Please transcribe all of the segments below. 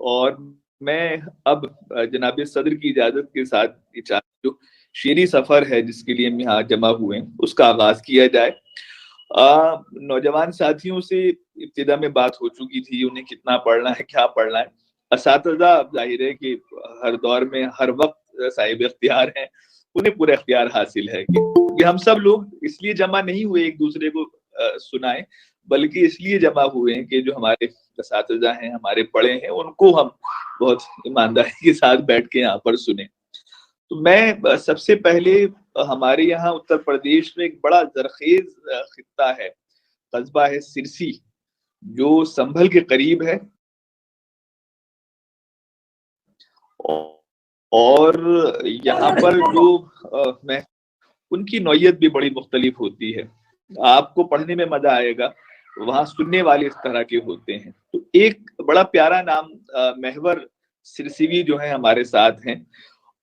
اور میں اب جناب صدر کی اجازت کے ساتھ جو شعری سفر ہے جس کے لیے ہم یہاں جمع ہوئے ہیں اس کا آغاز کیا جائے۔ نوجوان ساتھیوں سے ابتدا میں بات ہو چکی تھی، انہیں کتنا پڑھنا ہے، کیا پڑھنا ہے۔ اساتذہ ظاہر ہے کہ ہر دور میں ہر وقت صاحب اختیار ہیں، انہیں پورا اختیار حاصل ہے کہ ہم سب لوگ اس لیے جمع نہیں ہوئے ایک دوسرے کو سنائیں، بلکہ اس لیے جمع ہوئے ہیں کہ جو ہمارے اساتذہ ہیں، ہمارے پڑھے ہیں، ان کو ہم بہت ایمانداری کے ساتھ بیٹھ کے یہاں پر سنیں۔ تو میں سب سے پہلے ہمارے یہاں اتر پردیش میں ایک بڑا زرخیز خطہ ہے، قصبہ ہے سرسی، جو سنبھل کے قریب ہے، اور یہاں پر جو میں ان کی نوعیت بھی بڑی مختلف ہوتی ہے، آپ کو پڑھنے میں مزہ آئے گا، وہاں سننے والے اس طرح کے ہوتے ہیں۔ تو ایک بڑا پیارا نام محور سرسیوی جو ہے ہمارے ساتھ ہیں،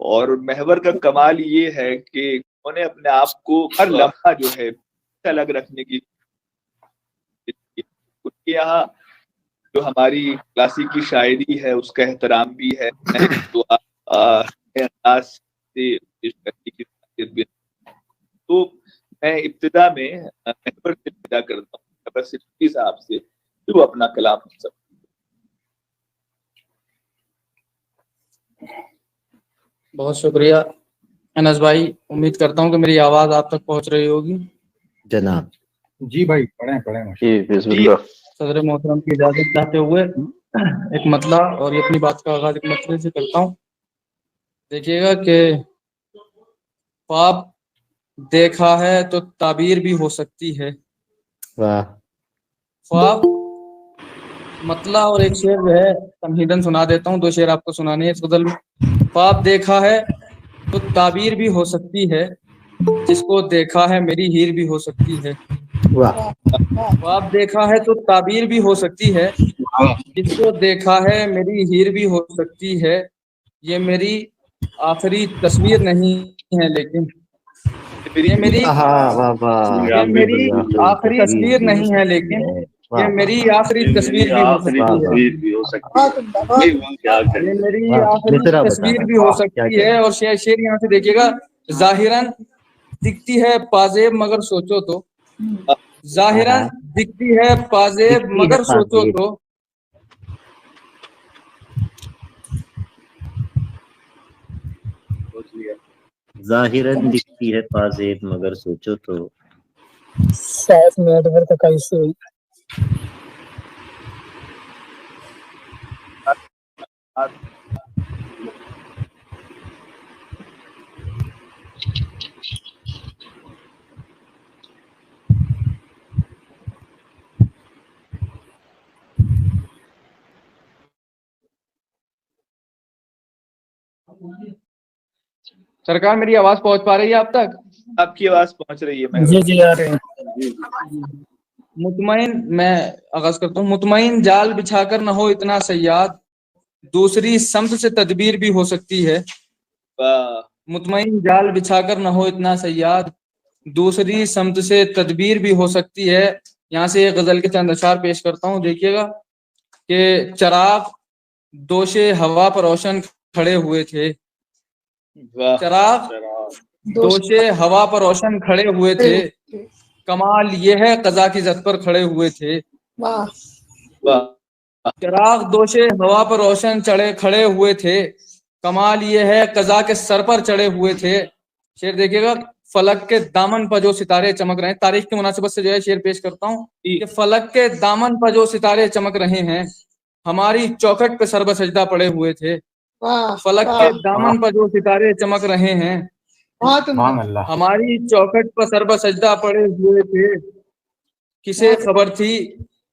اور محور کا کمال یہ ہے کہ انہوں نے اپنے آپ کو ہر لمحہ جو ہے الگ رکھنے کی، ان کے یہاں جو ہماری کلاسیکی شاعری ہے اس کا احترام بھی ہے، تو میں ابتدا میں محور سے ابتدا کرتا ہوں، محور صدیقی صاحب سے، پھر وہ اپنا کلام سب۔ بہت شکریہ انس بھائی، امید کرتا ہوں کہ میری آواز آپ تک پہنچ رہی ہوگی جناب۔ جی بھائی، پڑھیں۔ صدر محترم کی اجازت چاہتے ہوئے ایک مطلع اور یہ اپنی بات کا آغاز ایک مطلع سے کرتا ہوں۔ دیکھیے گا کہ خواب دیکھا ہے تو تعبیر بھی ہو سکتی ہے۔ واہ۔ خواب مطلع اور ایک شعر جو ہے تمہیدن سنا دیتا ہوں، 2 شعر آپ کو سنانے ہیں اس غزل میں۔ خواب دیکھا ہے تو تعبیر بھی ہو سکتی ہے، جس کو دیکھا ہے میری ہیر بھی ہو سکتی ہے۔ خواب دیکھا ہے تو تعبیر بھی ہو سکتی ہے، جس کو دیکھا ہے میری ہیر بھی ہو سکتی ہے۔ یہ میری آخری تصویر نہیں ہے لیکن یہ میری آخری تصویر نہیں ہے لیکن یہ میری آخری تصویر بھی ہو سکتی ہے۔ یہ میری آخری تصویر بھی ہو سکتی ہے۔ اور شعر یہاں سے دیکھیے گا، ظاہراً دکھتی ہے پازیب مگر سوچو تو، ظاہراً دکھتی ہے پازیب مگر سوچو تو، ظاہراً دکھتی ہے پازیب مگر سوچو تو۔ 7 منٹ پر کا ایسے ہوئی۔ سرکار میری آواز پہنچ پا رہی ہے آپ تک؟ آپ کی آواز پہنچ رہی ہے؟ جی آ رہے ہیں۔ مطمئن، میں آغاز کرتا ہوں۔ مطمئن جال بچھا کر نہ ہو اتنا صیاد، دوسری سمت سے تدبیر بھی ہو سکتی ہے۔ مطمئن جال بچھا کر نہ ہو اتنا صیاد، دوسری سمت سے تدبیر بھی ہو سکتی ہے۔ یہاں سے ایک غزل کے چند اشعار پیش کرتا ہوں، دیکھیے گا کہ چراغ دوشے ہوا پر روشن کھڑے ہوئے تھے، چراغ دوشے ہوا پر روشن کھڑے ہوئے تھے، کمال یہ ہے قضا کی زد پر کھڑے ہوئے تھے۔ چراغ دوشے ہوا پر روشن کھڑے ہوئے تھے، کمال یہ ہے قضا کے سر پر چڑھے ہوئے تھے۔ شعر دیکھیے گا، فلک کے دامن پر جو ستارے چمک رہے ہیں، تاریخ کی مناسبت سے جو ہے شعر پیش کرتا ہوں کہ فلک کے دامن پر جو ستارے چمک رہے ہیں، ہماری چوکھٹ پہ سر بسجدہ پڑے ہوئے تھے۔ فلک کے دامن پر جو ستارے چمک رہے ہیں، ہماری چوکھٹ پر سر بسجدہ پڑے ہوئے تھے۔ کسے خبر تھی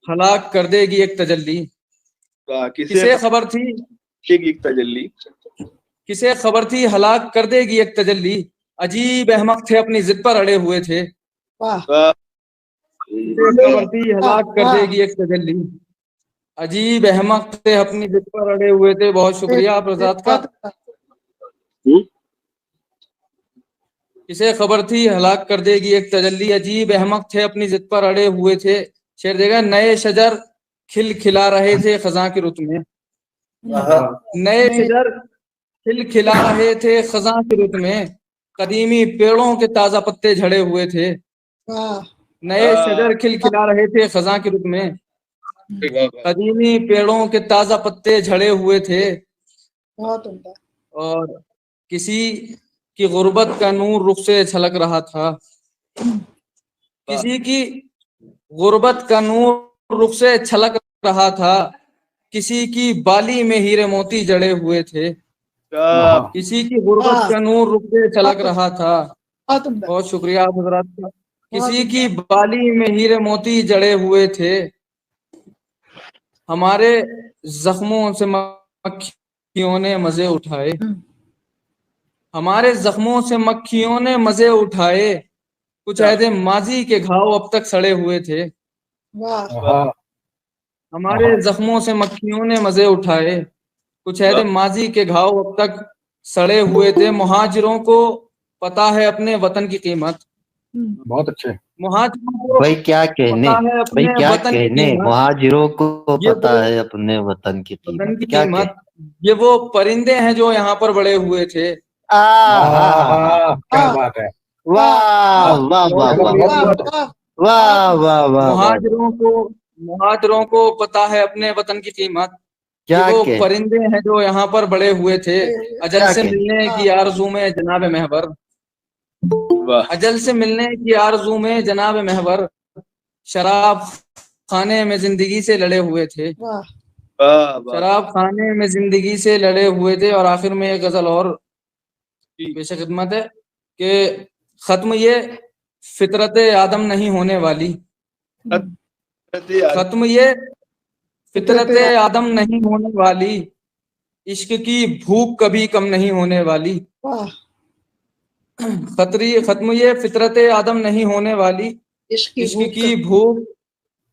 ہلاک کر دے گی ایک تجلی، کسے خبر تھی ایک تجلی، کسے خبر تھی ہلاک کر دے گی ایک تجلی، عجیب احمق تھے اپنی ضد پر اڑے ہوئے تھے۔ کسے خبر تھی ہلاک کر دے گی ایک تجلی، عجیب احمق تھے اپنی ضد پر اڑے ہوئے تھے۔ بہت شکریہ آپ رضات کا۔ کسے خبر تھی ہلاک کر دے گی ایک تجلی، عجیب احمق تھے اپنی ضد پر اڑے ہوئے تھے۔ شعر دے گا، نئے شجر کھل کھلا رہے تھے خزاں کی رت میں، نئے شجر کھلا رہے تھے خزاں کی رت میں، قدیمی پیڑوں کے تازہ پتے جھڑے ہوئے تھے. نئے شجر کھلا رہے تھے خزاں کی رت میں، قدیمی پیڑوں کے تازہ پتے جھڑے ہوئے تھے. اور کسی کی غربت کا نور رخ سے چھلک رہا تھا، کسی کی غربت کا نور رخ سے چھلک رہا تھا، کسی کی بالی میں ہیرے موتی جڑے ہوئے تھے. کسی کی غربت کا نور رخ سے چھلک رہا تھا. بہت شکریہ آپ حضرات کا. کسی کی بالی میں ہیرے موتی جڑے ہوئے تھے. ہمارے زخموں سے مکھیوں نے مزے اٹھائے، ہمارے زخموں سے مکھیوں نے مزے اٹھائے. کچھ عہد ماضی کے گھاؤ اب تک سڑے ہوئے تھے. ہمارے زخموں سے مکھیوں نے مزے اٹھائے، کچھ عہد ماضی کے گھاؤ اب تک سڑے ہوئے تھے. مہاجروں کو پتا ہے اپنے وطن کی قیمت. بہت اچھے. مہاجروں کو بھائی کیا کہنے، پتا ہے بھائی اپنے کیا وطن کی کہنے، قیمت. مہاجروں کو یہ پتا ہے اپنے وطن کی وطن قیمت. کی کیا قیمت. یہ وہ پرندے ہیں جو یہاں پر بڑے ہوئے تھے. کیا بات ہے. واہ واہ واہ چلو واہ بہت واہ واہ واہ. مہاجروں کو پتا ہے اپنے وطن کی قیمت. یہ کیا وہ کہ پرندے ہیں جو یہاں پر بڑے ہوئے تھے. اجل سے ملنے کی آرزو میں جناب محور، اجل سے ملنے کی آرزو میں جناب محور، شراب خانے میں زندگی سے لڑے ہوئے تھے. شراب خانے میں زندگی سے لڑے ہوئے تھے. اور آخر میں ایک غزل اور پیش خدمت ہے کہ ختم یہ فطرت آدم نہیں ہونے والی، ختم یہ فطرت آدم نہیں ہونے والی، عشق کی بھوک کبھی کم نہیں ہونے والی. ختم یہ فطرت آدم نہیں ہونے والی، عشق کی بھوک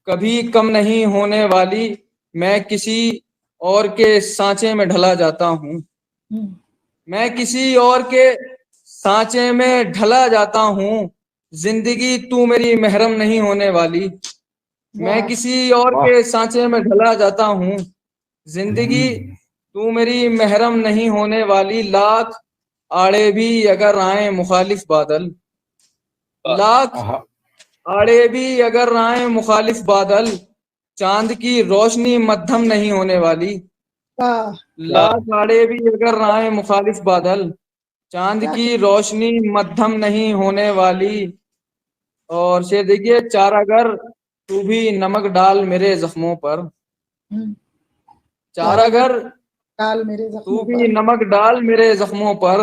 کبھی کم نہیں ہونے والی. میں کسی اور کے سانچے میں ڈھلا جاتا ہوں، میں کسی اور کے سانچے میں ڈھلا جاتا ہوں. زندگی تو میری محرم نہیں ہونے والی، میں کسی اور کے سانچے میں ڈھلا جاتا ہوں. زندگی تو میری محرم نہیں ہونے والی. لاکھ آڑے بھی اگر آئیں مخالف بادل، لاکھ آڑے بھی اگر آئیں مخالف بادل، چاند کی روشنی مدھم نہیں ہونے والی. لاکھ آڑے بھی اگر آئیں مخالف بادل، چاند کی روشنی مدھم نہیں ہونے والی. اور شعر دیکھیے، چارہ گر تو بھی نمک ڈال میرے زخموں پر، چارہ گر تو بھی نمک ڈال میرے زخموں پر،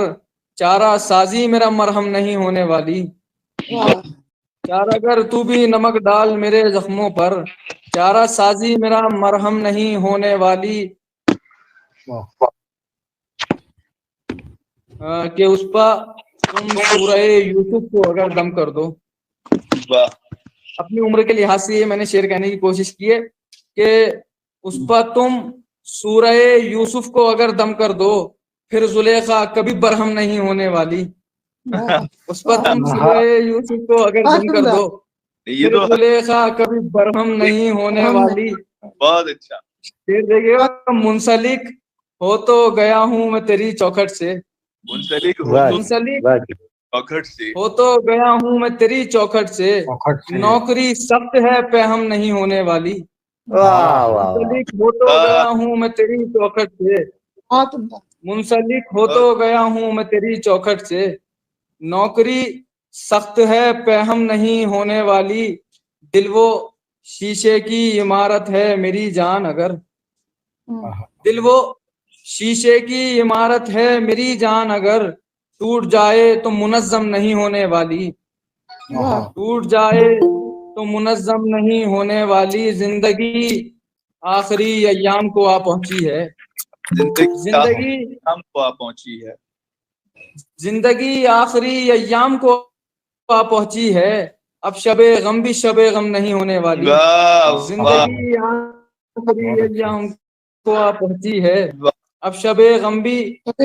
چارہ سازی میرا مرہم نہیں ہونے والی. چارہ گر تو بھی نمک ڈال میرے زخموں پر، چارہ سازی میرا مرہم نہیں ہونے والی. کہ اس پر تم سورہ یوسف کو اگر دم کر دو. اپنی عمر کے لحاظ سے یہ میں نے شعر کہنے کی کوشش کی ہے کہ اس پر تم سورہ یوسف کو اگر دم کر دو، پھر زلیخا کبھی برہم نہیں ہونے والی. اس پر تم سورہ یوسف کو اگر دم کر دو، پھر زلیخا کبھی برہم نہیں ہونے والی. بہت اچھا. پھر دیکھیے گا، منسلک ہو تو گیا ہوں میں تیری چوکھٹ سے، منسلک چوکھٹ سے ہو تو گیا ہوں میں تیری چوکھٹ سے، نوکری سخت ہے پہم نہیں ہونے والی. منسلک ہو تو گیا ہوں میں تیری چوکھٹ سے، منسلک ہو تو گیا ہوں میں تیری چوکھٹ سے، نوکری سخت ہے پہم نہیں ہونے والی. دل وہ شیشے کی عمارت ہے میری جان اگر، دل وہ شیشے کی عمارت ہے میری جان اگر، ٹوٹ جائے تو منظم نہیں ہونے والی. ٹوٹ جائے تو منظم نہیں ہونے والی. زندگی آخری ایام کو آ پہنچی ہے، زندگی کو آ پہنچی ہے، زندگی آخری ایام کو آ پہنچی ہے. اب شب غم بھی شب غم نہیں ہونے والی. زندگی آخری ایام کو آ پہنچی ہے، اب شب غم بھی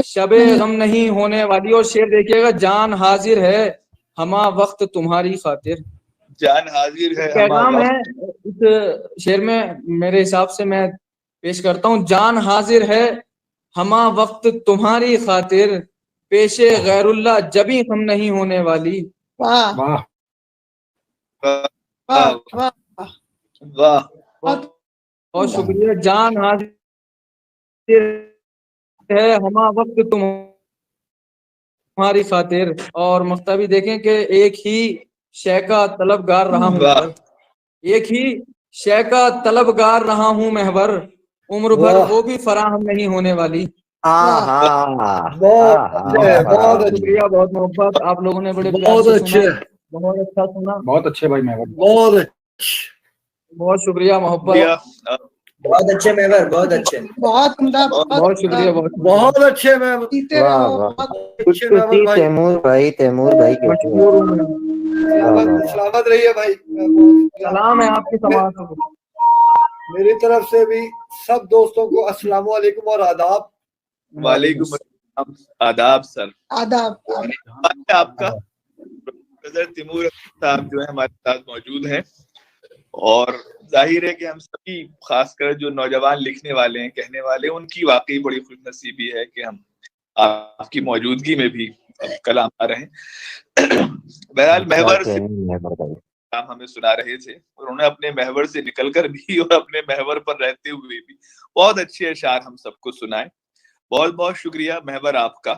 شب غم نہیں ہونے والی. اور شعر دیکھیے گا، جان حاضر ہے ہما وقت تمہاری خاطر. جان حاضر ہے پیغام ہے اس شعر میں میرے حساب سے. میں پیش کرتا ہوں. جان حاضر ہے ہما وقت تمہاری خاطر، پیشے غیر اللہ جبھی ہم نہیں ہونے والی. واہ واہ واہ واہ واہ بہت شکریہ. جان حاضر ہے ہما وقت تمہاری خاطر. اور مکتبی دیکھیں کہ ایک ہی شے کا طلبگار رہا ہوں واہ. محور. ایک ہی شے کا طلبگار رہا ہوں محور، عمر بھر وہ بھی فراہم نہیں ہونے والی. بہت شکریہ، بہت محبت. آپ لوگوں نے بڑے پیار سے سنا، بہت اچھا سنا. بہت اچھے بھائی محور. بہت شکریہ محبت. بہت اچھے محور، بہت اچھے. بہت عمدہ، بہت شکریہ، بہت بہت اچھے محور. جیتے رہو. تیمور بھائی مشکور ہوں میں. سلامت رہیے بھائی. سلام ہے آپ کی سماعت کو. میری طرف سے بھی سب دوستوں کو السلام علیکم اور آداب. وعلیکم السلام. آداب سر. آداب. آپ کا پروفیسر تیمور صاحب جو ہے ہمارے ساتھ موجود ہیں، اور ظاہر ہے کہ ہم سبھی خاص کر جو نوجوان لکھنے والے ہیں، کہنے والے ہیں، ان کی واقعی بڑی خوش نصیبی ہے کہ ہم آپ کی موجودگی میں بھی کلام آ رہے ہیں. بہرحال محور سے کلام ہمیں سنا رہے تھے، اور انہوں نے اپنے محور سے نکل کر بھی اور اپنے محور پر رہتے ہوئے بھی بہت اچھے اشعار ہم سب کو سنائے. بہت بہت شکریہ محور آپ کا.